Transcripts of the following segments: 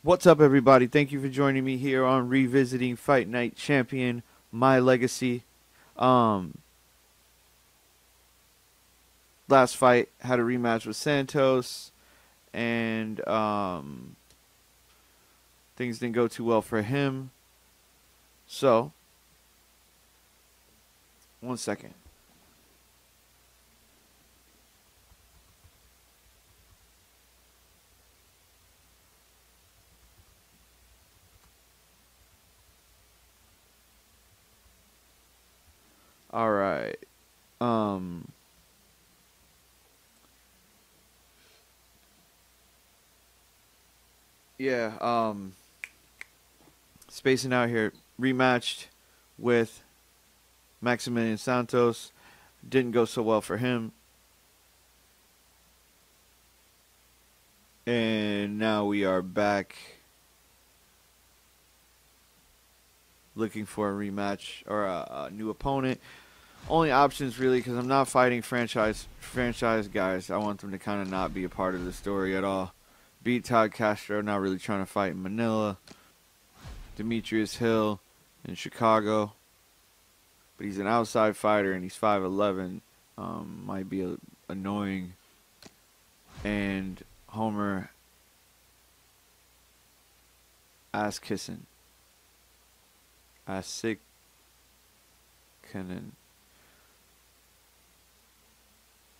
What's up, everybody? Thank you for joining me here on Revisiting Fight Night Champion, My Legacy. Um, Last fight had a rematch with Santos, and things didn't go too well for him. So, one second. All right. Um, yeah. Spacing out here, rematched with Maximilian Santos. Didn't go so well for him. And now we are back looking for a rematch or a new opponent. Only options really, because I'm not fighting franchise guys. I want them to kind of not be a part of the story at all. Beat Todd Castro, not really trying to fight in Manila. Demetrius Hill in Chicago, but he's an outside fighter and he's 5'11". Might be annoying. And Homer ass kissing. Asikanen.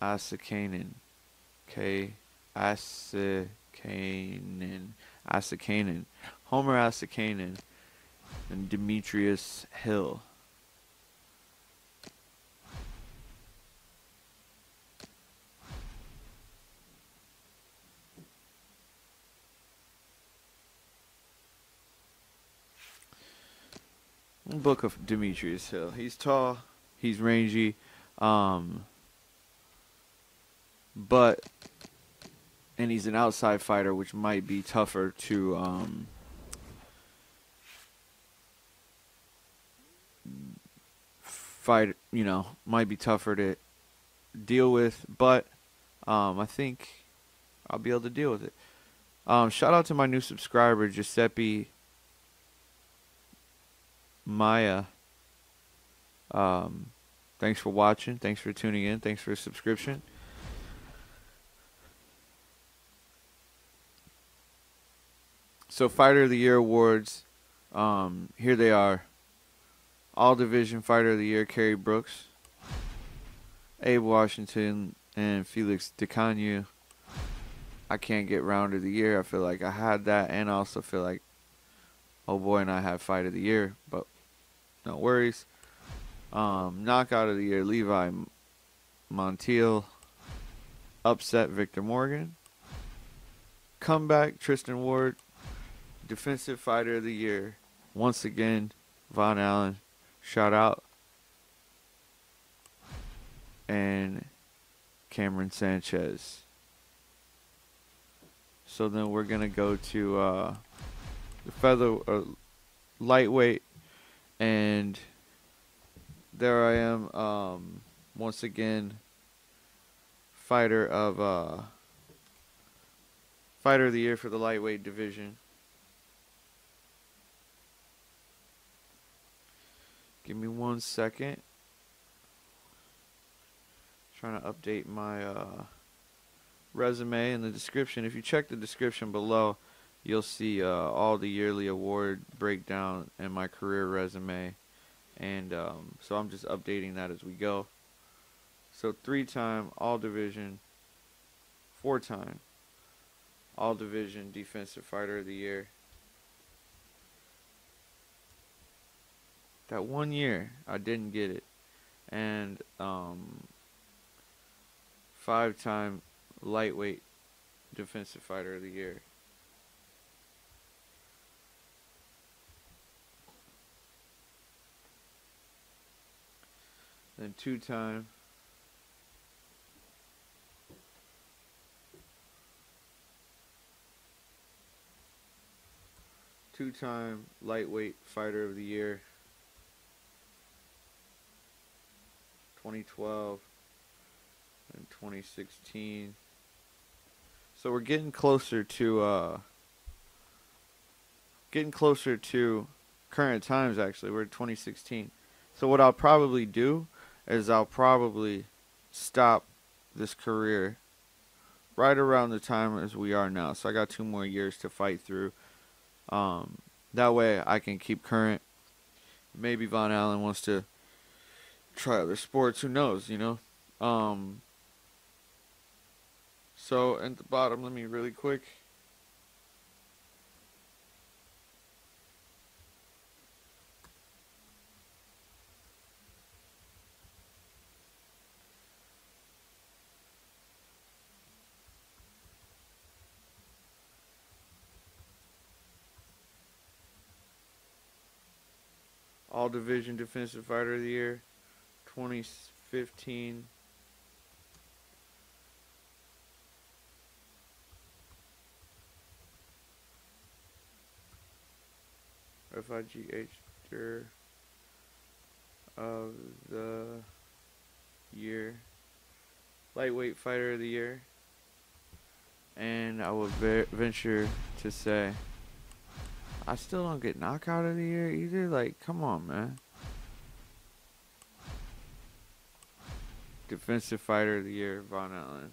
Asikanen. Asikanen. Homer Asikanen and Demetrius Hill. Book of Demetrius Hill. He's tall, he's rangy, but and he's an outside fighter, which might be tougher to fight. Might be tougher to deal with, but I think I'll be able to deal with it. Shout out to my new subscriber, Giuseppe Maya. Thanks for watching. Thanks for tuning in. Thanks for a subscription. So, Fighter of the Year awards. Here they are. All Division Fighter of the Year, Kerry Brooks, Abe Washington, and Felix DeCanu. I can't get Round of the Year. I feel like I had that, and I also feel like, oh boy, and I have Fight of the Year, but no worries. Knockout of the Year, Levi Montiel. Upset, Victor Morgan. Comeback, Tristan Ward. Defensive Fighter of the Year, once again, Von Allen. Shout out. And Cameron Sanchez. So then we're going to go to the lightweight, and there I am, once again, Fighter of the Year for the lightweight division. Give me 1 second. Trying to update my resume in the description. If you check the description below, you'll see all the yearly award breakdown and my career resume. And so I'm just updating that as we go. So 3-time All-Division, 4-time All-Division Defensive Fighter of the Year. That 1 year, I didn't get it. And 5-time Lightweight Defensive Fighter of the Year. Then 2-time Lightweight Fighter of the Year. 2012 and 2016. So we're getting closer to getting closer to current times. Actually, we're 2016. So what I'll probably do is I'll probably stop this career right around the time as we are now. So I got 2 more years to fight through. That way I can keep current. Maybe Von Allen wants to try other sports. Who knows, you know? So at the bottom, let me really quick. All Division Defensive Fighter of the Year, 2015. FIGH of the Year, Lightweight Fighter of the Year, and I will venture to say I still don't get Knockout of the Year either. Like, come on, man. Defensive Fighter of the Year, Von Allen.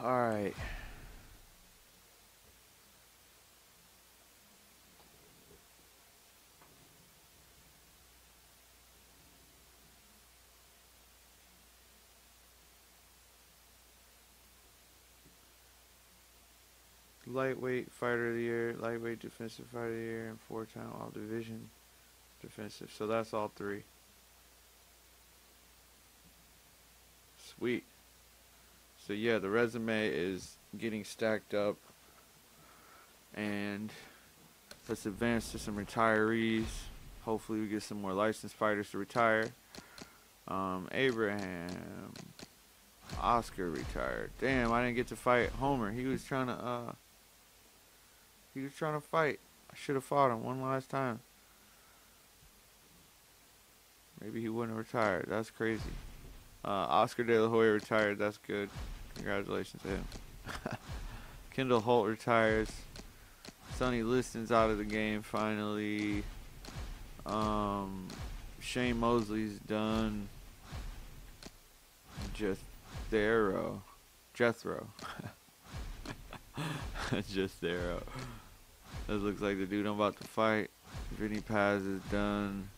All right. Lightweight Fighter of the Year, Lightweight Defensive Fighter of the Year, and 4-time All Division Defensive. So that's all 3. Sweet. So yeah, the resume is getting stacked up. And let's advance to some retirees. Hopefully we get some more licensed fighters to retire. Abraham. Oscar retired. Damn, I didn't get to fight Homer. He was trying to fight. I should have fought him one last time. Maybe he wouldn't have retired. That's crazy. Oscar De La Hoya retired. That's good. Congratulations to him. Kendall Holt retires. Sonny Liston's out of the game finally. Shane Mosley's done. Jethro. Jethro. That looks like the dude I'm about to fight. Vinny Paz is done.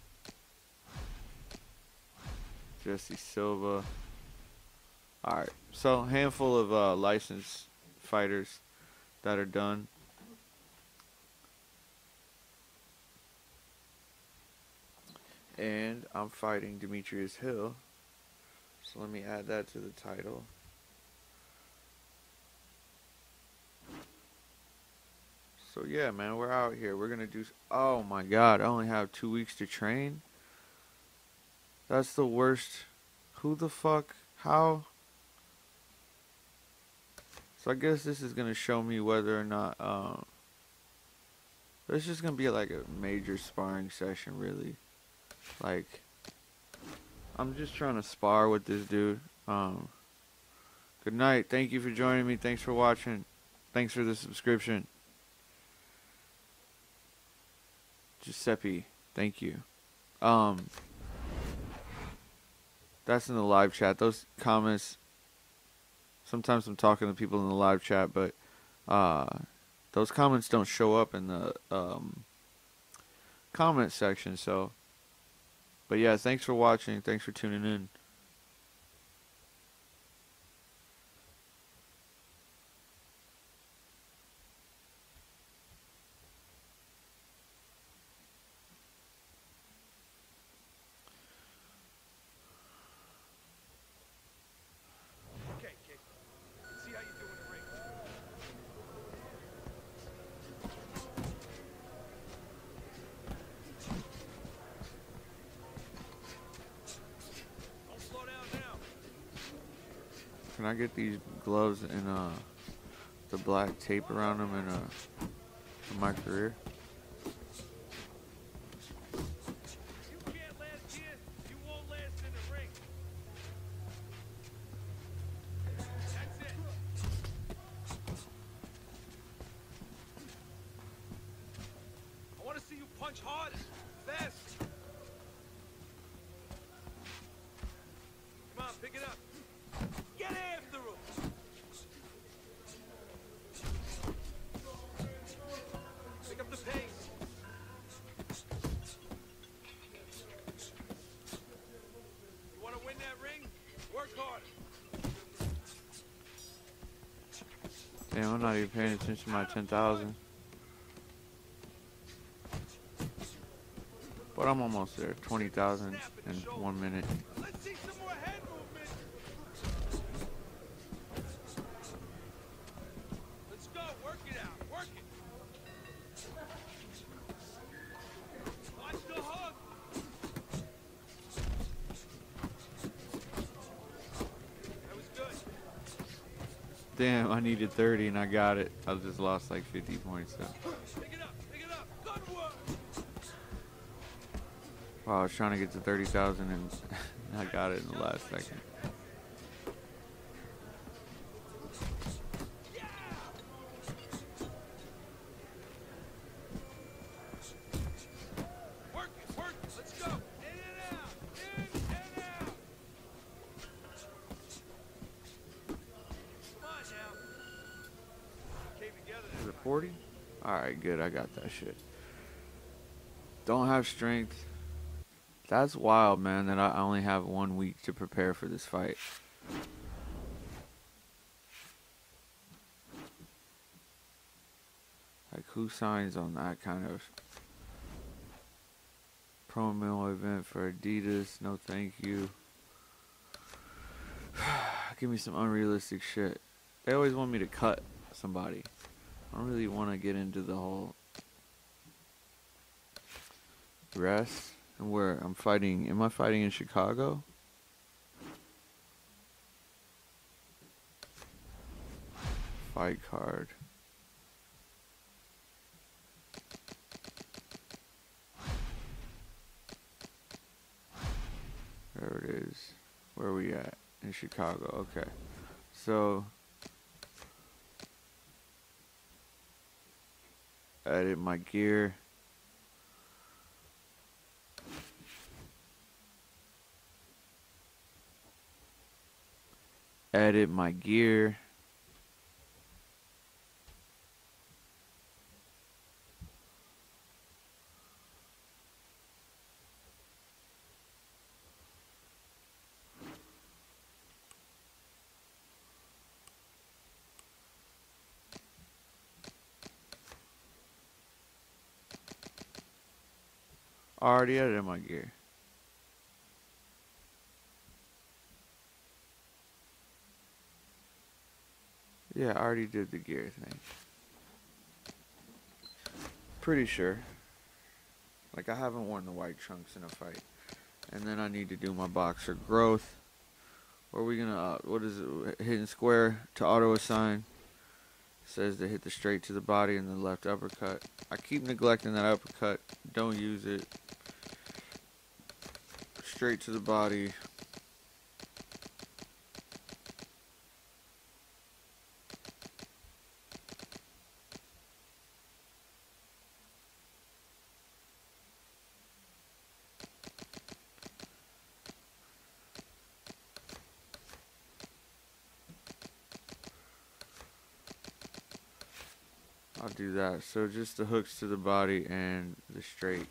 Jesse Silva. Alright, so handful of licensed fighters that are done. And I'm fighting Demetrius Hill. So let me add that to the title. So yeah, man, we're out here. We're gonna do. Oh my God, I only have 2 weeks to train. That's the worst. Who the fuck? How? So I guess this is gonna show me whether or not there's just gonna be like a major sparring session, really. Like, I'm just trying to spar with this dude. Good night. Thank you for joining me. Thanks for watching. Thanks for the subscription. Giuseppe, thank you. That's in the live chat. Those comments, sometimes I'm talking to people in the live chat, but those comments don't show up in the comment section. So, but yeah, thanks for watching. Thanks for tuning in. Can I get these gloves and the black tape around them in my career? You can't last here, you won't last in the ring. That's it. I want to see you punch hard, fast. Come on, pick it up. Get after him. Pick up the pace. You want to win that ring? Work hard. Damn, I'm not even paying attention to my 10,000. But I'm almost there. 20,000 in 1 minute. Let's see some more head movement. Let's go. Work it out. Work it. Watch the hook. That was good. Damn, I needed 30 and I got it. I just lost like 50 points though. Pick it up. Pick it up. Good work. Wow, I was trying to get to 30,000 and I got it in the last second. Yeah. Work it. Work it. Let's go. In and out. In and out. Come on now. Came together. Is it 40? Alright, good. I got that shit. Don't have strength. That's wild, man, that I only have 1 week to prepare for this fight. Like, who signs on that kind of promo event for Adidas? No thank you. Give me some unrealistic shit. They always want me to cut somebody. I don't really want to get into the whole rest. And where I'm fighting, am I fighting in Chicago? Fight card. There it is. Where are we at? In Chicago, okay. So, edit my gear. Edit my gear. Already edited my gear. Yeah, I already did the gear thing. Pretty sure. Like, I haven't worn the white trunks in a fight. And then I need to do my boxer growth. Where are we gonna, what is it? Hitting square to auto assign. Says to hit the straight to the body and the left uppercut. I keep neglecting that uppercut. Don't use it. Straight to the body. I'll do that. So just the hooks to the body and the straight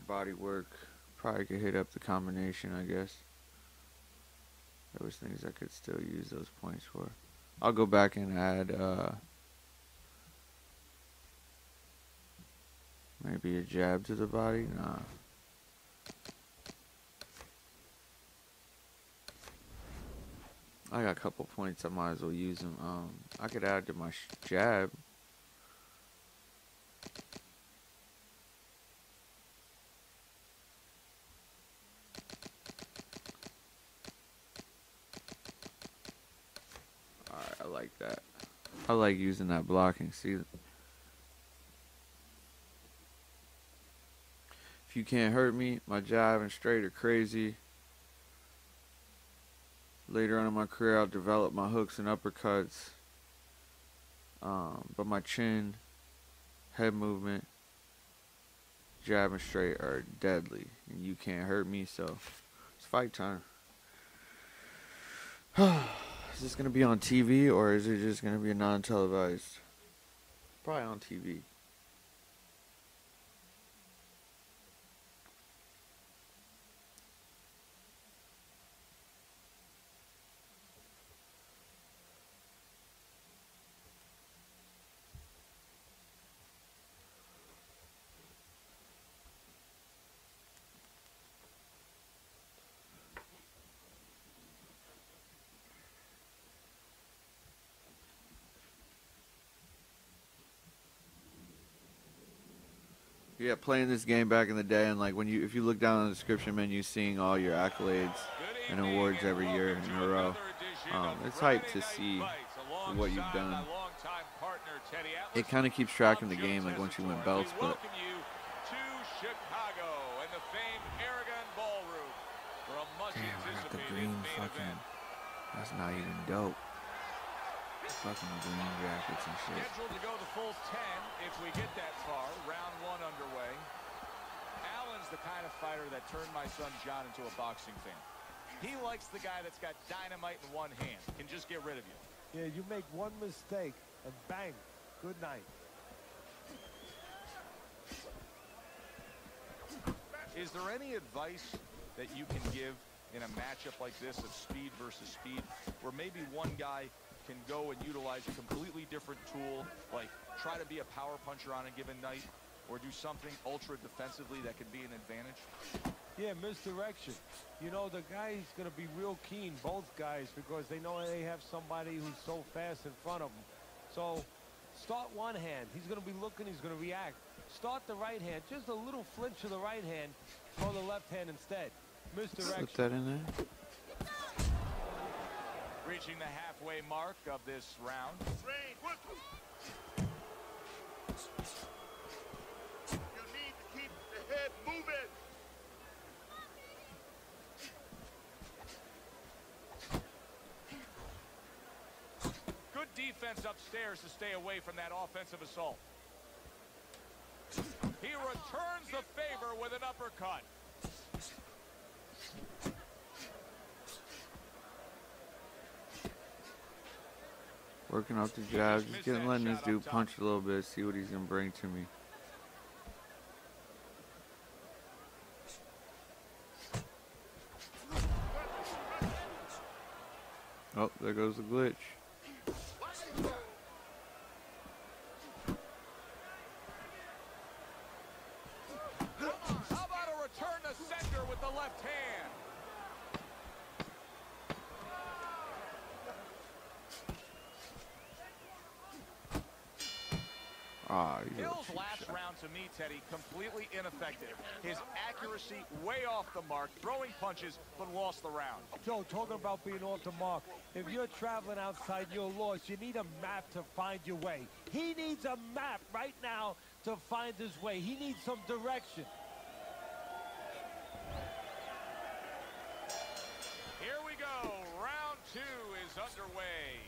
body work. Probably could hit up the combination, I guess. There was things I could still use those points for. I'll go back and add maybe a jab to the body. Nah. I got a couple points. I might as well use them. I could add to my jab. like that. I like using that blocking. See, if you can't hurt me, my jab and straight are crazy. Later on in my career, I'll develop my hooks and uppercuts. But my chin, head movement, jab and straight are deadly. And you can't hurt me, so it's fight time. Is this going to be on TV or is it just going to be non-televised? Probably on TV. Yeah, playing this game back in the day, and like if you look down in the description menu, seeing all your accolades and awards every year in a row, it's hype to see what you've done. It kind of keeps track in the game, like once you win belts, but damn, I got the green fucking. That's not even dope. Fucking green jackets and shit. Scheduled to go the full 10 if we get that far. Round 1 underway. Allen's the kind of fighter that turned my son John into a boxing fan. He likes the guy that's got dynamite in one hand, can just get rid of you. Yeah, you make one mistake and bang, good night. Is there any advice that you can give in a matchup like this of speed versus speed, where maybe one guy can go and utilize a completely different tool, like try to be a power puncher on a given night, or do something ultra defensively that could be an advantage? Yeah, misdirection. You know, the guy's going to be real keen, both guys, because they know they have somebody who's so fast in front of them. So start one hand. He's going to be looking, he's going to react. Start the right hand, just a little flinch of the right hand, throw the left hand instead. Misdirection. Slip that in there. Reaching the halfway mark of this round. You need to keep the head moving. Good defense upstairs to stay away from that offensive assault. He returns the favor with an uppercut. Working off the jab, just letting this dude punch a little bit, see what he's gonna bring to me. Oh, there goes the glitch. How about a return to sender with the left hand? Hill's last round to me, Teddy, completely ineffective. His accuracy way off the mark, throwing punches, but lost the round. Joe, talking about being off the mark, if you're traveling outside, you're lost. You need a map to find your way. He needs a map right now to find his way. He needs some direction. Here we go. Round 2 is underway.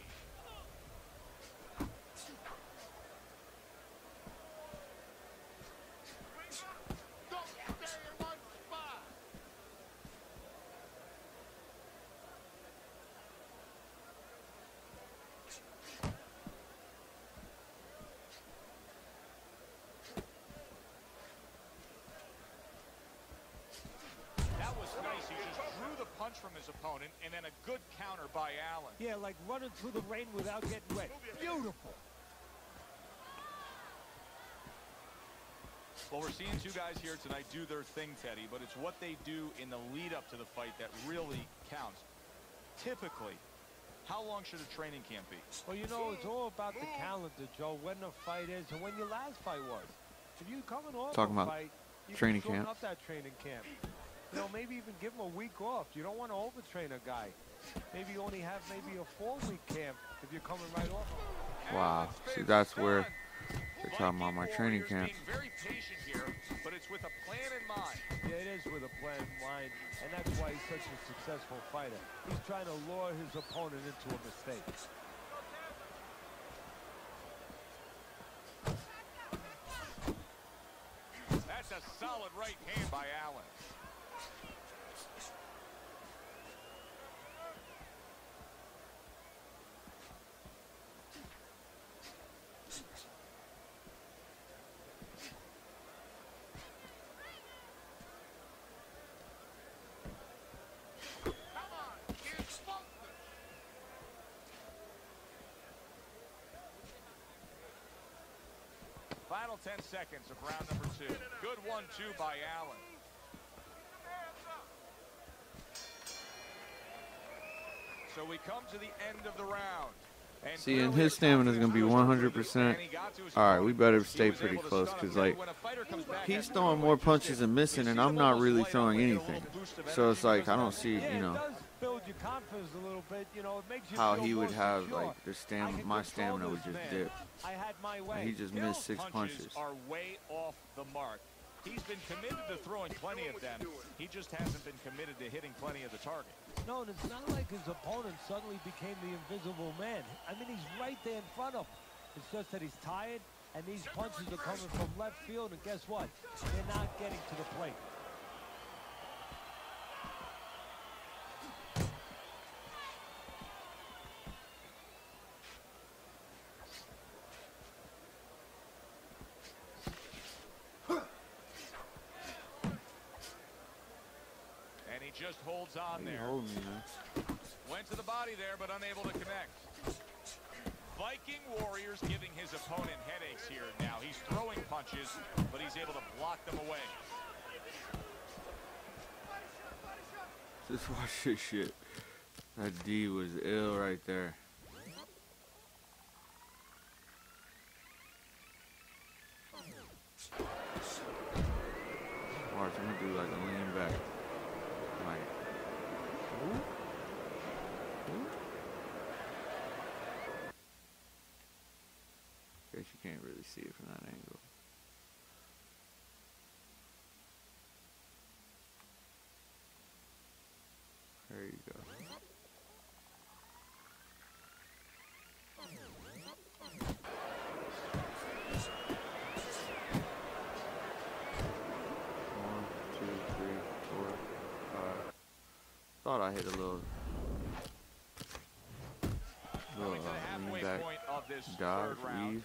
Don't stay in one spot. That was nice. He just drew the punch from his opponent, and then a good counter by Allen. Yeah, like running through the rain without getting wet. Beautiful. Well, we're seeing two guys here tonight do their thing, Teddy, but it's what they do in the lead-up to the fight that really counts. Typically, how long should a training camp be? Well, you know, it's all about the calendar, Joe, when the fight is and when your last fight was. If you're coming off Talking a about fight, you training can shorten camp. up that training camp. You know, maybe even give him a week off. You don't want to overtrain a guy. maybe you only have maybe a 4-week camp if you're coming right off. Wow. See, that's where they're talking about my training camp. Being very patient here, but it's with a plan in mind. Yeah, it is with a plan in mind, and that's why he's such a successful fighter. He's trying to lure his opponent into a mistake. That's a solid right hand by Allen. Final 10 seconds of round number 2. Good 1-2 by Allen. So we come to the end of the round. And see, and his stamina is going to be 100%. All right, we better stay pretty close because, like, he's throwing more punches and missing, and I'm not really throwing anything. So it's like I don't see, you know, how he would have, like, my stamina would just dip. And he just missed 6 punches. Are way off the mark. He's been committed to throwing plenty of them. He just hasn't been committed to hitting plenty of the target. No, and it's not like his opponent suddenly became the invisible man. I mean, he's right there in front of him. It's just that he's tired, and these punches are coming from left field, and guess what? They're not getting to the plate. Just holds on there. Went to the body there, but unable to connect. Viking Warriors giving his opponent headaches here now. He's throwing punches, but he's able to block them away. Just watch this shit. That D was ill right there. Watch, I'm gonna do like a lean back. Guess you can't really see it from that angle. There you go. Thought I hit a little lean back dodge, weave.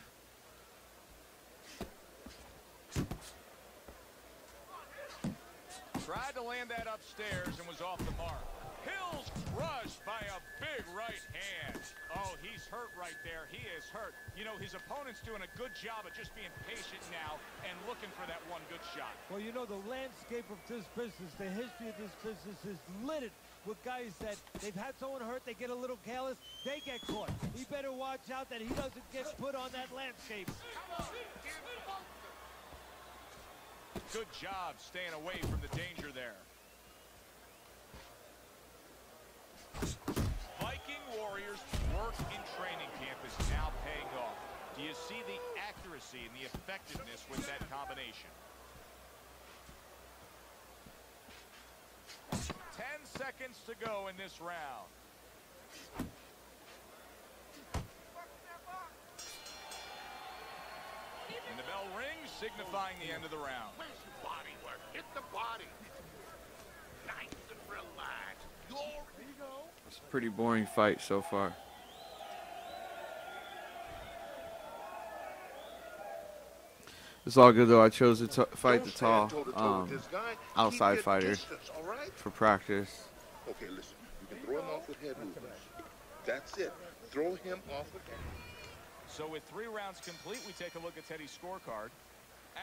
Tried to land that upstairs and was off the mark. Hills crushed by a big right hand. Oh, he's hurt right there. He is hurt. You know, his opponent's doing a good job of just being patient now and looking for that one good shot. Well, you know, the landscape of this business, the history of this business is littered with guys that they've had someone hurt, they get a little careless, they get caught. He better watch out that he doesn't get put on that landscape. Good job staying away from the danger there. Viking Warriors' work in training camp is now paying off. Do you see the accuracy and the effectiveness with that combination? 10 seconds to go in this round. And the bell rings, signifying the end of the round. Where's your body work? Hit the body. Nice and relaxed. There you go. It's a pretty boring fight so far. It's all good though. I chose to fight the tall outside fighter for practice. Okay, listen. You can throw him off with head movements. That's it. Throw him off with head. So with 3 rounds complete, we take a look at Teddy's scorecard.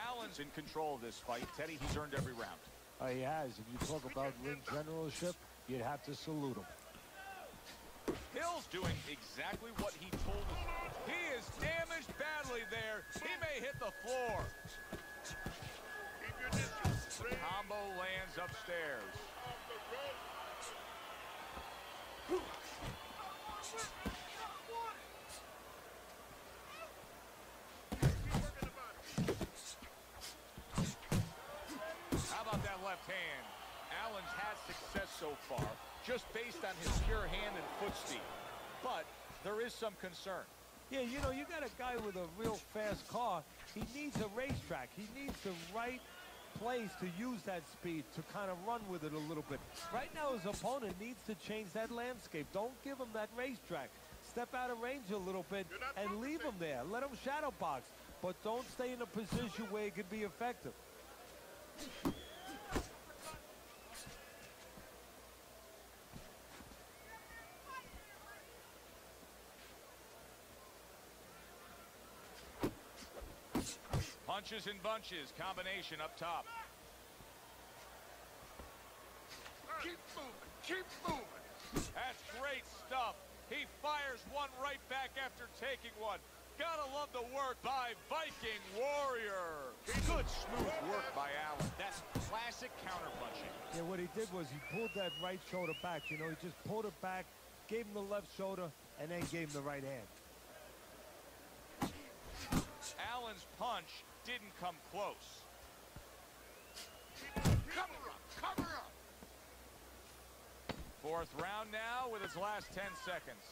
Allen's in control of this fight. Teddy, he's earned every round. He has. If you talk about ring generalship, you'd have to salute him. Hill's doing exactly what he told us. He is damaged badly there. He may hit the floor. Keep your distance. Combo lands upstairs. How about that left hand? Allen's had success so far, just based on his pure hand and foot speed. But there is some concern. Yeah, you know, you got a guy with a real fast car. He needs a racetrack. He needs the right place to use that speed to kind of run with it a little bit. Right now, his opponent needs to change that landscape. Don't give him that racetrack. Step out of range a little bit and leave him there. Let him shadow box, but don't stay in a position where it could be effective. Punches and bunches, combination up top. Keep moving. Keep moving. That's great stuff. He fires one right back after taking one. Gotta love the work by Viking Warrior. Good smooth work by Allen. That's classic counterpunching. Yeah, what he did was he pulled that right shoulder back. You know, he just pulled it back, gave him the left shoulder, and then gave him the right hand. Allen's punch didn't come close. Cover up. Cover up. Fourth round now with its last 10 seconds.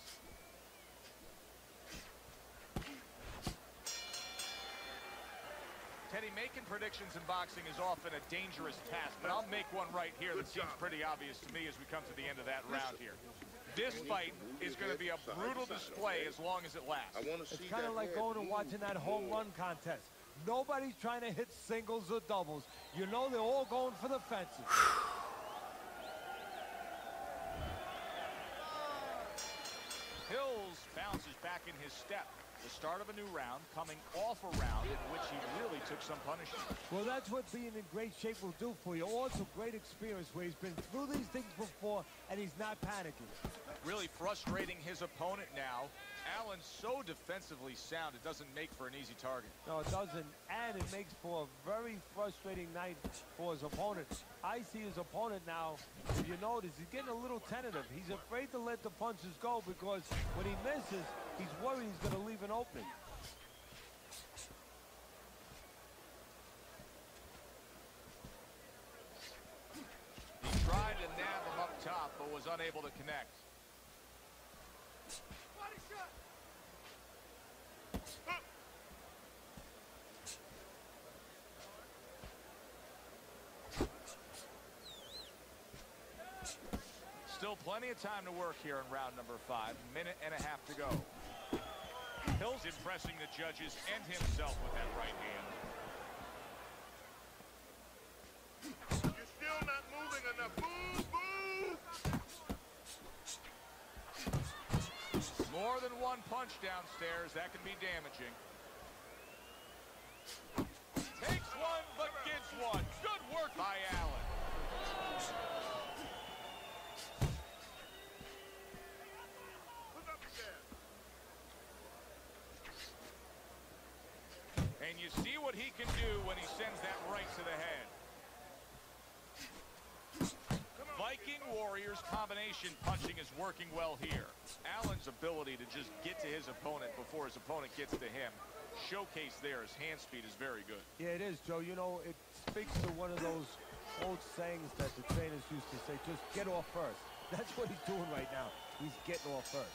Teddy, making predictions in boxing is often a dangerous task, but I'll make one right here that seems pretty obvious to me as we come to the end of that round here. This fight is going to be a brutal display as long as it lasts. It's kind of like going and watching that home run contest. Nobody's trying to hit singles or doubles. You know they're all going for the fences. Hills bounces back in his step. The start of a new round, coming off a round in which he really took some punishment. Well, that's what being in great shape will do for you. Also, great experience where he's been through these things before, and he's not panicking. Really frustrating his opponent now. Allen's so defensively sound, it doesn't make for an easy target. No, it doesn't, and it makes for a very frustrating night for his opponent. I see his opponent now, if you notice, he's getting a little tentative. He's afraid to let the punches go because when he misses, he's worried he's going to leave an opening. He tried to nab him up top, but was unable to connect. Still plenty of time to work here in round number 5. Minute and a half to go. Hill's impressing the judges and himself with that right hand. You're still not moving enough. Move, move. More than one punch downstairs, that can be damaging. Takes one, but gets one. Good work by Allen. Look up again. And you see what he can do when he sends that right to the head. Viking Warriors combination punching is working well here. Allen's ability to just get to his opponent before his opponent gets to him, showcased there, his hand speed is very good. Yeah, it is, Joe. You know, it speaks to one of those old sayings that the trainers used to say, just get off first. That's what he's doing right now. He's getting off first.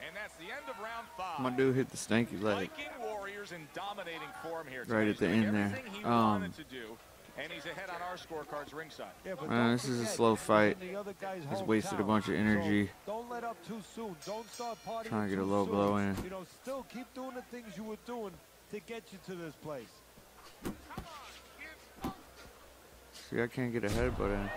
And that's the end of round 5. My dude hit the stanky leg Viking Warriors in dominating form here. right at the end there. Everything he wanted to do, and he's ahead on our scorecards ringside. Yeah, but This is a slow fight. He's wasted a bunch of energy. So don't let up too soon. Don't start partying Trying to get a too low soon. blow in. You know, still keep doing the things you were doing to get you to this place. Come on, kids. See, I can't get a headbutt in.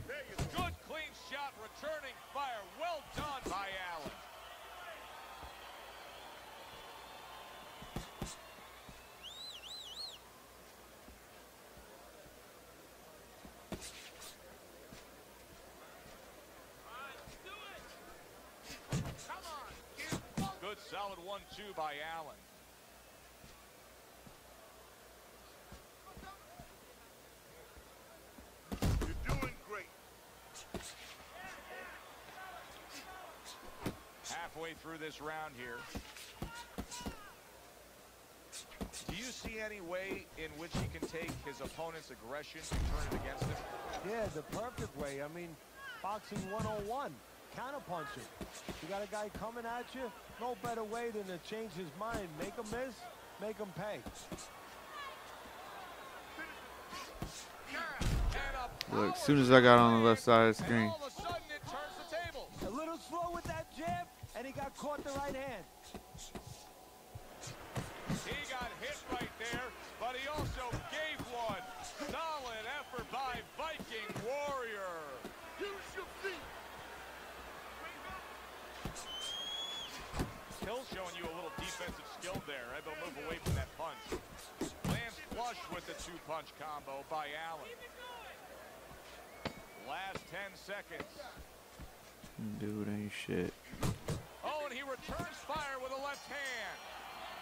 There you go. Good clean shot, returning fire. Well done by Allen. Solid 1-2 by Allen. You're doing great. Halfway through this round here. Do you see any way in which he can take his opponent's aggression and turn it against him? Yeah, the perfect way. I mean, boxing 101, counterpunching. You got a guy coming at you, no better way than to change his mind. Make him miss, make him pay. Look, as soon as I got on the left side of the And screen. all of a sudden it turns the tables. A little slow with that jab, and he got caught the right hand. He got hit right there, but he also gave one. Solid effort by Viking Warrior. Use your feet. Hill showing you a little defensive skill there. Able to move away from that punch. Lands flush with the two-punch combo by Allen. Last 10 seconds. Dude, ain't shit. Oh, and he returns fire with a left hand.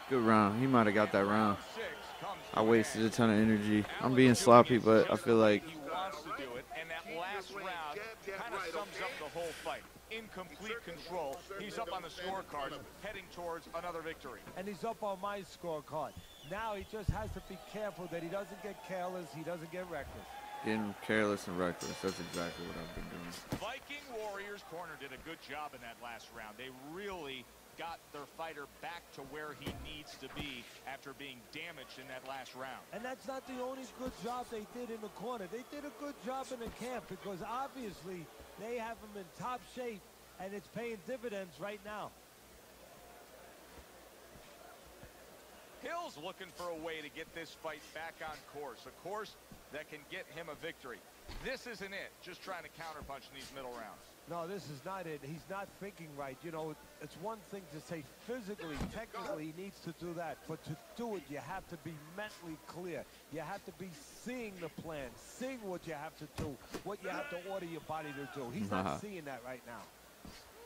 Good round. He might have got that round. Six comes to I an wasted a end. ton of energy. I'm Allen being doing sloppy, it but I just feel the way like he wants to do it, and that last round kind of sums up the whole fight. In complete control. He's up on the scorecard, heading towards another victory. And he's up on my scorecard. Now he just has to be careful that he doesn't get careless, he doesn't get reckless. getting careless and reckless. That's exactly what I've been doing. Viking Warriors corner did a good job in that last round. They really got their fighter back to where he needs to be after being damaged in that last round. And that's not the only good job they did in the corner. They did a good job in the camp because obviously they have him in top shape and it's paying dividends right now. Hill's looking for a way to get this fight back on course, a course that can get him a victory. This isn't it, just trying to counterpunch in these middle rounds. No, this is not it. He's not thinking right. You know, it's one thing to say physically, technically, he needs to do that. But to do it, you have to be mentally clear. You have to be seeing the plan, seeing what you have to do, what you have to order your body to do. He's not seeing that right now.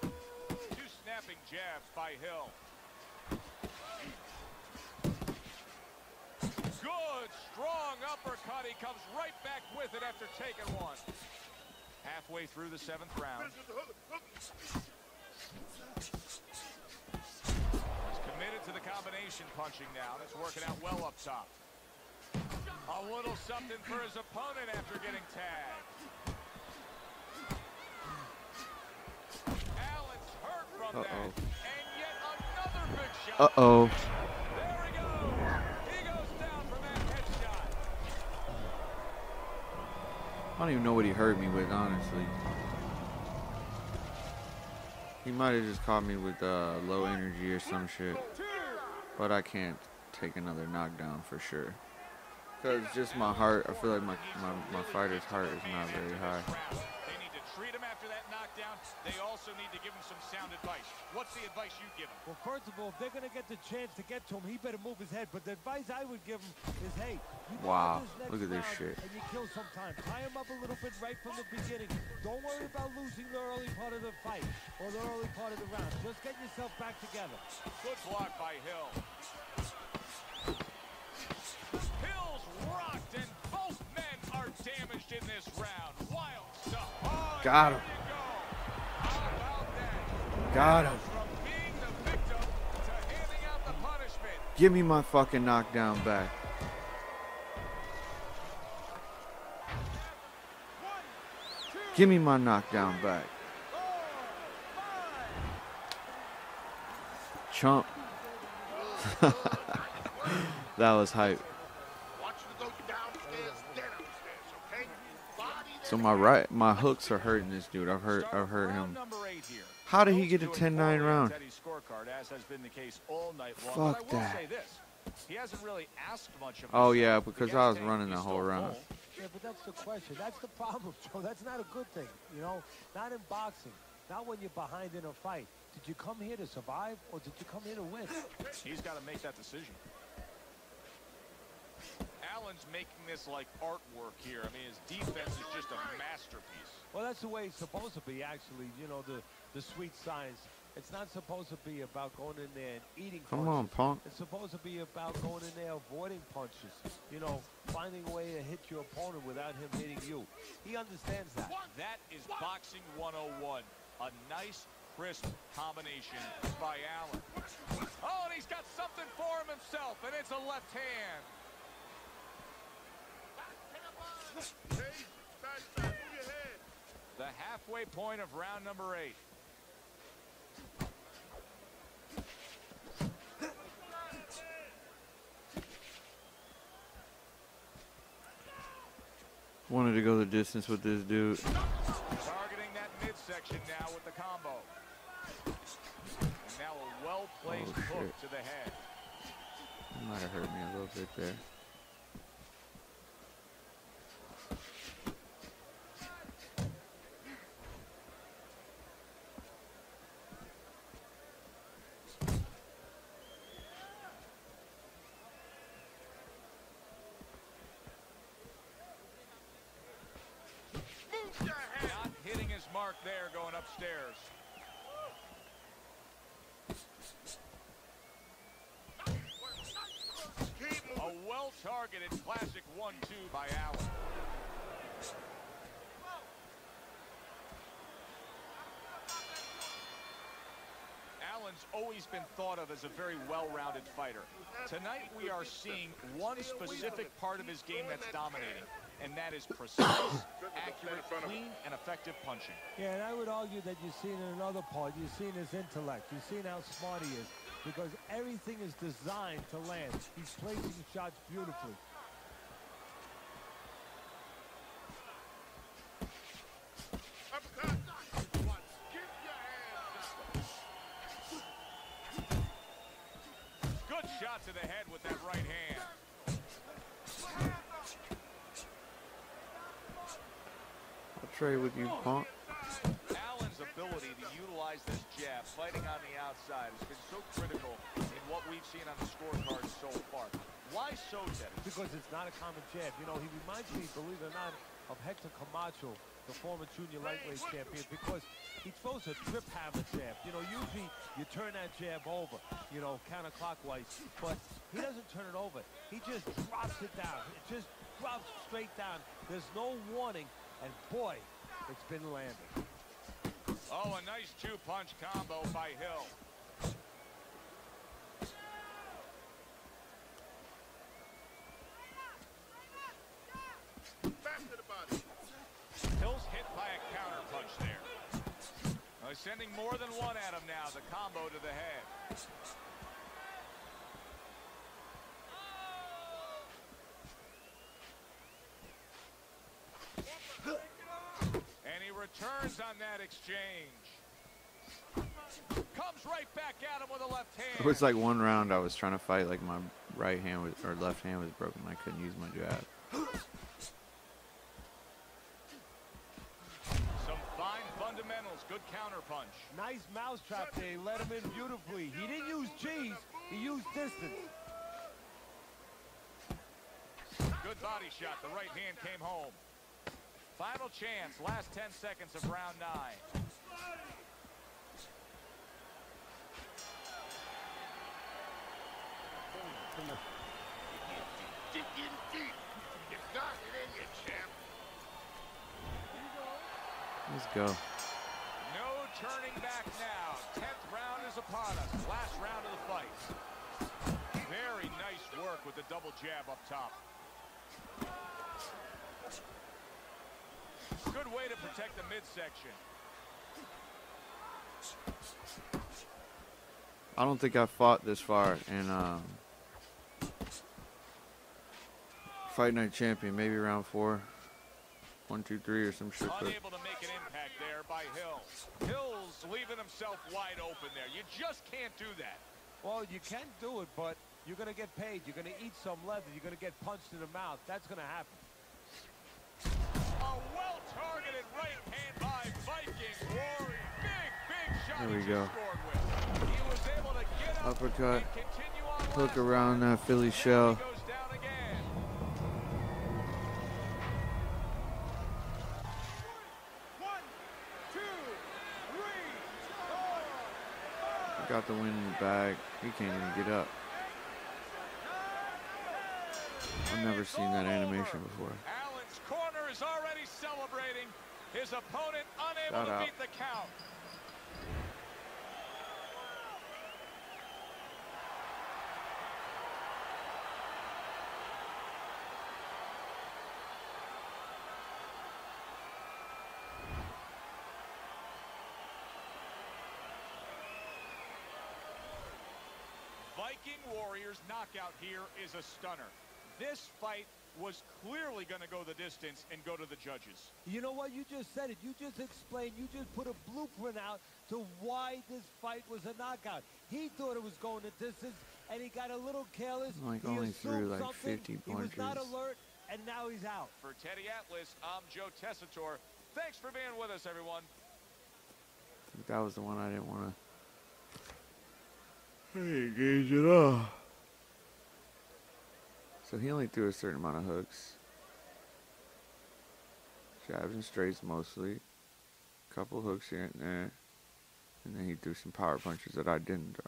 Two snapping jabs by Hill. Good, strong uppercut. He comes right back with it after taking one. Halfway through the 7th round. He's committed to the combination punching now. It's working out well up top. A little something for his opponent after getting tagged. Allen's hurt from that. And yet another big shot. Uh-oh. There he goes. He goes down for that headshot. I don't even know what he hurt me with, honestly. He might have just caught me with low energy or some shit. But I can't take another knockdown for sure. Because just my heart, I feel like my fighter's heart is not very high. They need to treat him after that knockdown. They also need to give him some sound advice. What's the advice you give him? Well, first of all, if they're going to get the chance to get to him, he better move his head. But the advice I would give him is, hey, you go Wow, this next look at this round shit. and you kill some time. Tie him up a little bit right from the beginning. Don't worry about losing the early part of the fight or the early part of the round. Just get yourself back together. Good block by Hill. Hill's rocked, and both men are damaged in this round. Wild stuff. Oh, Got him. there you go. How about that? Got him. From being the victim to handing out the punishment. Give me my fucking knockdown back. Give me my knockdown back. Chump. That was hype. Want you to go downstairs, then upstairs, okay? Body So that my hooks are hurting this dude. I've hurt Round him. number 8 here. How did he Hill's get a doing 10-9 poorly on round? Teddy's scorecard, as has been the case all night long. Fuck but I will that. say this. He hasn't really asked much of Oh himself. yeah, because Against I was Tank, running he's the whole still round. full. Yeah, but that's the question. That's the problem, Joe. That's not a good thing, you know? Not in boxing. Not when you're behind in a fight. Did you come here to survive, or did you come here to win? He's got to make that decision. Allen's making this like artwork here. I mean, his defense is just a masterpiece. Well, that's the way it's supposed to be, actually. You know, the sweet science. It's not supposed to be about going in there and eating Come punches. on, Punk. It's supposed to be about going in there avoiding punches. You know, finding a way to hit your opponent without him hitting you. He understands that. That is boxing 101. A nice, crisp combination by Allen. Oh, and he's got something for him himself, and it's a left hand. Hey, move your head. The halfway point of round number 8. Wanted to go the distance with this dude. Targeting that midsection now with the combo. And now a well-placed hook to the head. That might have hurt me a little bit there. Move your head. Not hitting his mark there going upstairs. Keep moving. A well-targeted classic 1-2 by Allen. Allen's always been thought of as a very well-rounded fighter. Tonight we are seeing one specific part of his game that's dominating, and that is precise, accurate, clean, and effective punching. Yeah, and I would argue that you've seen in another part, you've seen his intellect, you've seen how smart he is, because everything is designed to land. He's placing shots beautifully. Uppercut. Keep your hands up. Good shot to the head with that right hand. I'll trade with you, Punk. Allen's ability to utilize this jab, fighting on the outside, has been so critical in what we've seen on the scorecard so far. Why so, Teddy? Because it's not a common jab. You know, he reminds me, believe it or not, of Hector Camacho, the former junior lightweight champion, because he throws a trip hammer jab. You know, usually you turn that jab over, you know, counterclockwise, but he doesn't turn it over. He just drops it down. It just drops straight down. There's no warning, and boy, it's been landing. Oh, a nice two-punch combo by Hill. Back to the body. Hill's hit by a counter punch there. He's sending more than one at him now. The combo to the head. And he returns on that exchange. Comes right back at him with a left hand. It was like one round I was trying to fight, like my right hand was, or left hand was broken. I couldn't use my jab. Some fine fundamentals. Good counter punch. Nice mousetrap there. He let him in beautifully. He didn't use cheese. He used distance. Good body shot. The right hand came home. Final chance. Last 10 seconds of round 9. Dig in deep. You got it in you, champ. Let's go. No turning back now. 10th round is upon us. Last round of the fight. Very nice work with the double jab up top. Good way to protect the midsection. I don't think I fought this far in Fight Night Champion. Maybe round 4, 1, 2, 3, or some shit. Unable to make an impact there by Hill. Hill's leaving himself wide open there. You just can't do that. Well, you can do it, but you're going to get paid. You're going to eat some leather. You're going to get punched in the mouth. That's going to happen. A well-targeted right hand by Viking Warrior. Big shot. There we he go. just scored with. He was able to get up Uppercut. and continue on Hook last around round. that Philly He shell. goes down again. got the win in the bag. He can't even get up. I've never seen that animation before. Allen's corner is already celebrating. His opponent unable to beat the count. Viking Warriors knockout here is a stunner. This fight was clearly going to go the distance and go to the judges. You know what? You just said it. You just explained. You just put a blueprint out to why this fight was a knockout. He thought it was going the distance, and he got a little careless. Like he only threw assumed like something. 50 He was not punches. alert, and now he's out. For Teddy Atlas, I'm Joe Tessitore. Thanks for being with us, everyone. I think that was the one I didn't want to engage it off. So he only threw a certain amount of hooks. Jabs and straights mostly. Couple hooks here and there. And then he threw some power punches that I didn't throw.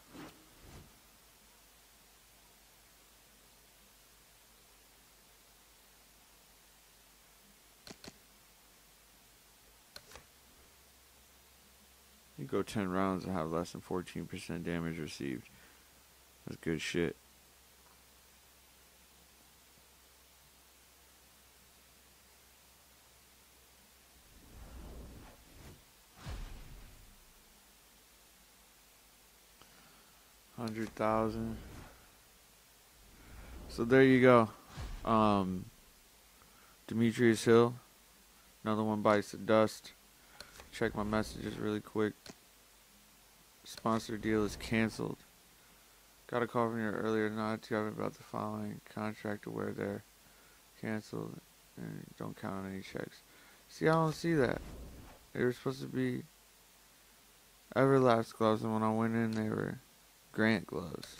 You go 10 rounds and have less than 14% damage received. That's good shit. $100,000. So there you go. Demetrius Hill. Another one bites the dust. Check my messages really quick. Sponsor deal is canceled. Got a call from you earlier not to have about the following contract to where they're canceled and don't count on any checks. See, I don't see that. They were supposed to be Everlast gloves, and when I went in, they were Grant gloves.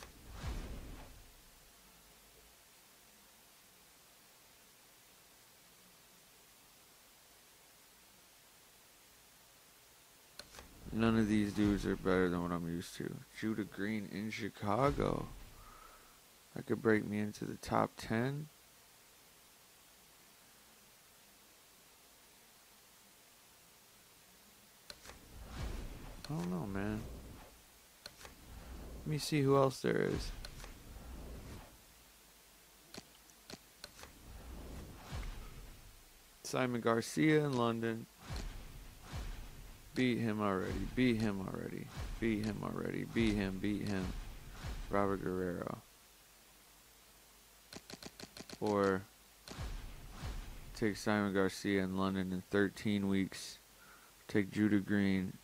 None of these dudes are better than what I'm used to. Judah Green in Chicago. That could break me into the top 10. I don't know, man. Let me see who else there is. Simon Garcia in London. Beat him already. Beat him already. Beat him already. Beat him. Beat him. Robert Guerrero. Or take Simon Garcia in London in 13 weeks. Take Judah Green.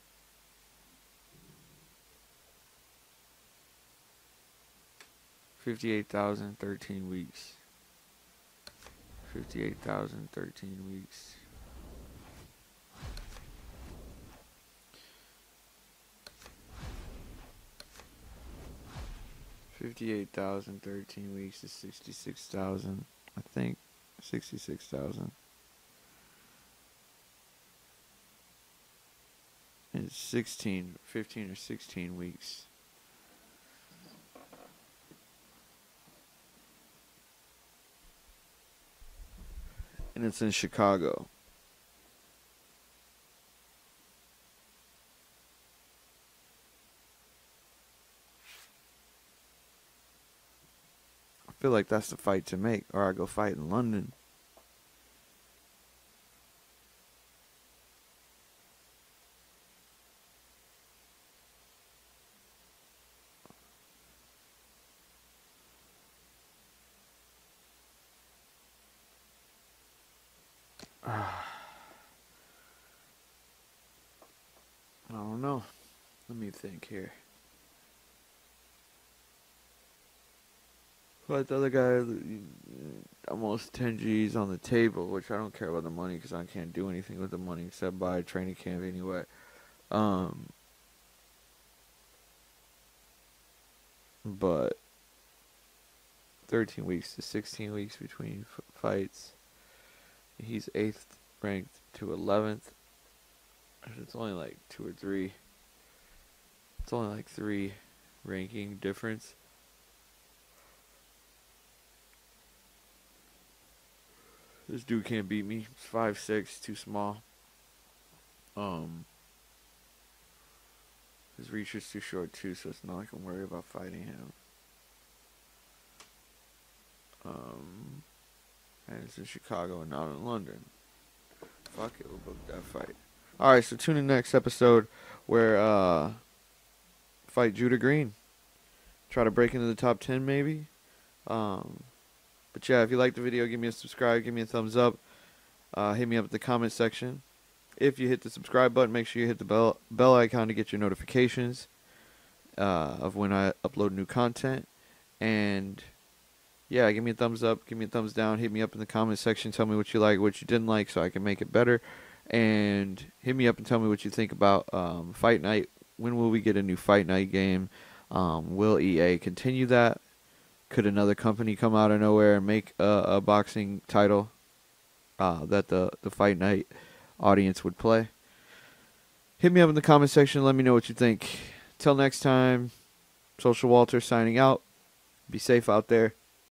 $58,000, 13 weeks. 58,000, 13 weeks. $58,000, 13 weeks is 66,000. I think 66,000. It's 15 or 16 weeks. And it's in Chicago. I feel like that's the fight to make, or I go fight in London. I don't know. Let me think here. But the other guy, almost 10 G's on the table, which I don't care about the money because I can't do anything with the money except buy a training camp anyway. But 13 weeks to 16 weeks between fights. He's 8th ranked to 11th. It's only like 2 or 3. It's only like 3 ranking difference. This dude can't beat me. He's 5'6", too small. His reach is too short too, so it's not like I'm worried about fighting him. And it's in Chicago and not in London. Fuck it, we'll book that fight. Alright, so tune in next episode where fight Judah Green. Try to break into the top 10 maybe. But yeah, if you like the video, give me a subscribe, give me a thumbs up. Hit me up in the comment section. If you hit the subscribe button, make sure you hit the bell icon to get your notifications of when I upload new content. And yeah, give me a thumbs up, give me a thumbs down, hit me up in the comment section, tell me what you like, what you didn't like, so I can make it better. And hit me up and tell me what you think about Fight Night. When will we get a new Fight Night game? Will EA continue that? Could another company come out of nowhere and make a boxing title that the Fight Night audience would play? Hit me up in the comment section. Let me know what you think. Till next time, Social Walter signing out. Be safe out there.